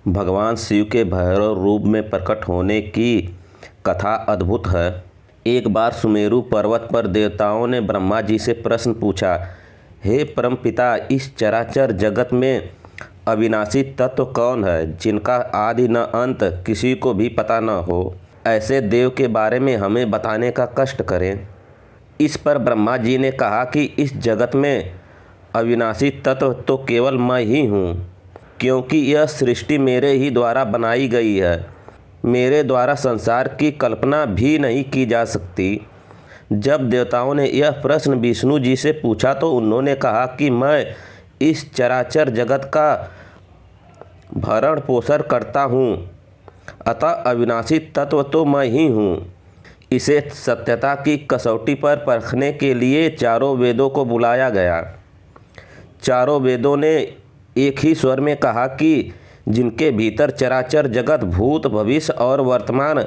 भगवान शिव के भैरव रूप में प्रकट होने की कथा अद्भुत है। एक बार सुमेरु पर्वत पर देवताओं ने ब्रह्मा जी से प्रश्न पूछा, हे परमपिता, इस चराचर जगत में अविनाशी तत्व कौन है जिनका आदि न अंत किसी को भी पता न हो? ऐसे देव के बारे में हमें बताने का कष्ट करें। इस पर ब्रह्मा जी ने कहा कि इस जगत में अविनाशी तत्व तो केवल मैं ही हूँ, क्योंकि यह सृष्टि मेरे ही द्वारा बनाई गई है। मेरे द्वारा संसार की कल्पना भी नहीं की जा सकती। जब देवताओं ने यह प्रश्न विष्णु जी से पूछा तो उन्होंने कहा कि मैं इस चराचर जगत का भरण पोषण करता हूँ, अतः अविनाशी तत्व तो मैं ही हूँ। इसे सत्यता की कसौटी पर परखने के लिए चारों वेदों को बुलाया गया। चारों वेदों ने एक ही स्वर में कहा कि जिनके भीतर चराचर जगत भूत भविष्य और वर्तमान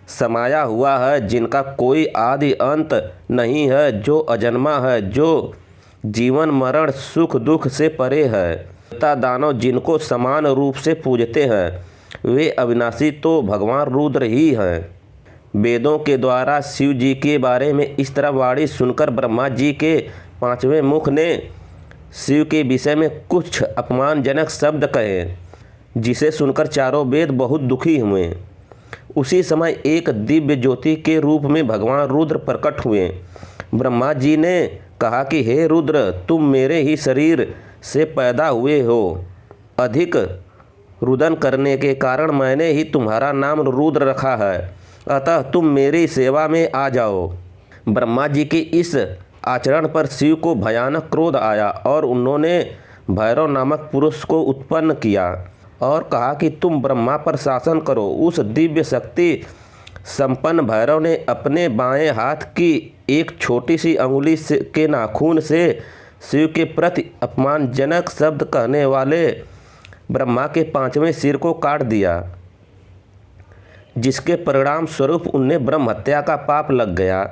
समाया हुआ है, जिनका कोई आदि अंत नहीं है, जो अजन्मा है, जो जीवन मरण सुख दुख से परे है, देवता दानव जिनको समान रूप से पूजते हैं, वे अविनाशी तो भगवान रुद्र ही हैं। वेदों के द्वारा शिव जी के बारे में इस तरह वाणी सुनकर ब्रह्मा जी के पांचवें मुख ने शिव के विषय में कुछ अपमानजनक शब्द कहे, जिसे सुनकर चारों वेद बहुत दुखी हुए। उसी समय एक दिव्य ज्योति के रूप में भगवान रुद्र प्रकट हुए। ब्रह्मा जी ने कहा कि हे रुद्र, तुम मेरे ही शरीर से पैदा हुए हो। अधिक रुदन करने के कारण मैंने ही तुम्हारा नाम रुद्र रखा है, अतः तुम मेरी सेवा में आ जाओ। ब्रह्मा जी के इस आचरण पर शिव को भयानक क्रोध आया और उन्होंने भैरव नामक पुरुष को उत्पन्न किया और कहा कि तुम ब्रह्मा पर शासन करो। उस दिव्य शक्ति संपन्न भैरव ने अपने बाएं हाथ की एक छोटी सी अंगुली के नाखून से शिव के प्रति अपमानजनक शब्द कहने वाले ब्रह्मा के पांचवें सिर को काट दिया, जिसके परिणाम स्वरूप उन्हें ब्रह्म हत्या का पाप लग गया।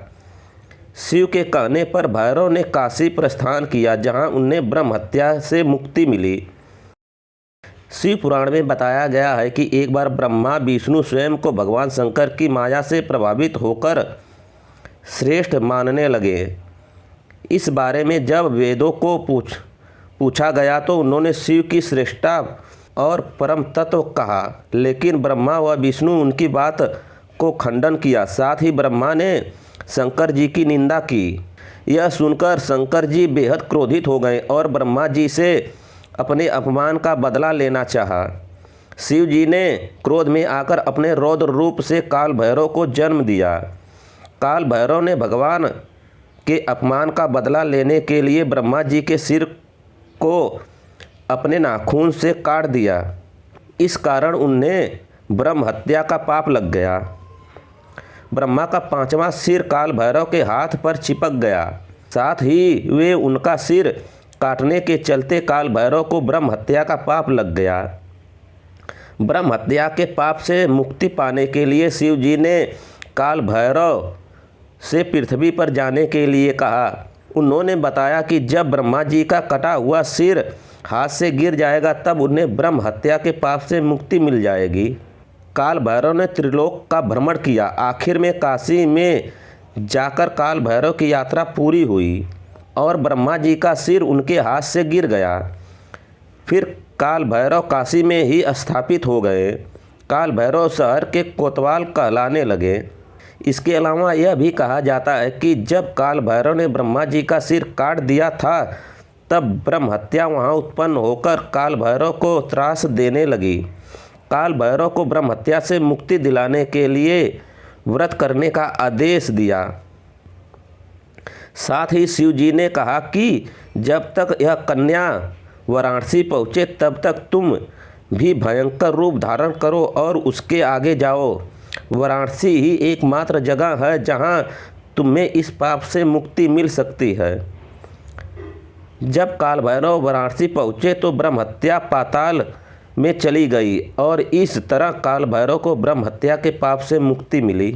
शिव के कहने पर भैरव ने काशी प्रस्थान किया, जहां उन्हें ब्रह्म हत्या से मुक्ति मिली। शिव पुराण में बताया गया है कि एक बार ब्रह्मा विष्णु स्वयं को भगवान शंकर की माया से प्रभावित होकर श्रेष्ठ मानने लगे। इस बारे में जब वेदों को पूछा गया तो उन्होंने शिव की श्रेष्ठता और परम तत्व कहा, लेकिन ब्रह्मा व विष्णु उनकी बात को खंडन किया। साथ ही ब्रह्मा ने शंकर जी की निंदा की। यह सुनकर शंकर जी बेहद क्रोधित हो गए और ब्रह्मा जी से अपने अपमान का बदला लेना चाहा। शिव जी ने क्रोध में आकर अपने रौद्र रूप से काल भैरव को जन्म दिया। काल भैरव ने भगवान के अपमान का बदला लेने के लिए ब्रह्मा जी के सिर को अपने नाखून से काट दिया। इस कारण उन्हें ब्रह्म हत्या का पाप लग गया। ब्रह्मा का पांचवा सिर काल भैरव के हाथ पर चिपक गया। साथ ही वे उनका सिर काटने के चलते काल भैरव को ब्रह्म हत्या का पाप लग गया। ब्रह्म हत्या के पाप से मुक्ति पाने के लिए शिव जी ने काल भैरव से पृथ्वी पर जाने के लिए कहा। उन्होंने बताया कि जब ब्रह्मा जी का कटा हुआ सिर हाथ से गिर जाएगा तब उन्हें ब्रह्म हत्या के पाप से मुक्ति मिल जाएगी। काल भैरव ने त्रिलोक का भ्रमण किया। आखिर में काशी में जाकर काल भैरव की यात्रा पूरी हुई और ब्रह्मा जी का सिर उनके हाथ से गिर गया। फिर काल भैरव काशी में ही स्थापित हो गए। काल भैरव शहर के कोतवाल कहलाने लगे। इसके अलावा यह भी कहा जाता है कि जब काल भैरव ने ब्रह्मा जी का सिर काट दिया था तब ब्रह्म हत्या वहाँ उत्पन्न होकर काल भैरव को त्रास देने लगी। काल भैरव को ब्रह्म हत्या से मुक्ति दिलाने के लिए व्रत करने का आदेश दिया। साथ ही शिव जी ने कहा कि जब तक यह कन्या वाराणसी पहुँचे तब तक तुम भी भयंकर रूप धारण करो और उसके आगे जाओ। वाराणसी ही एकमात्र जगह है जहाँ तुम्हें इस पाप से मुक्ति मिल सकती है। जब काल भैरव वाराणसी पहुँचे तो ब्रह्म हत्या पाताल में चली गई और इस तरह काल भैरव को ब्रह्म हत्या के पाप से मुक्ति मिली।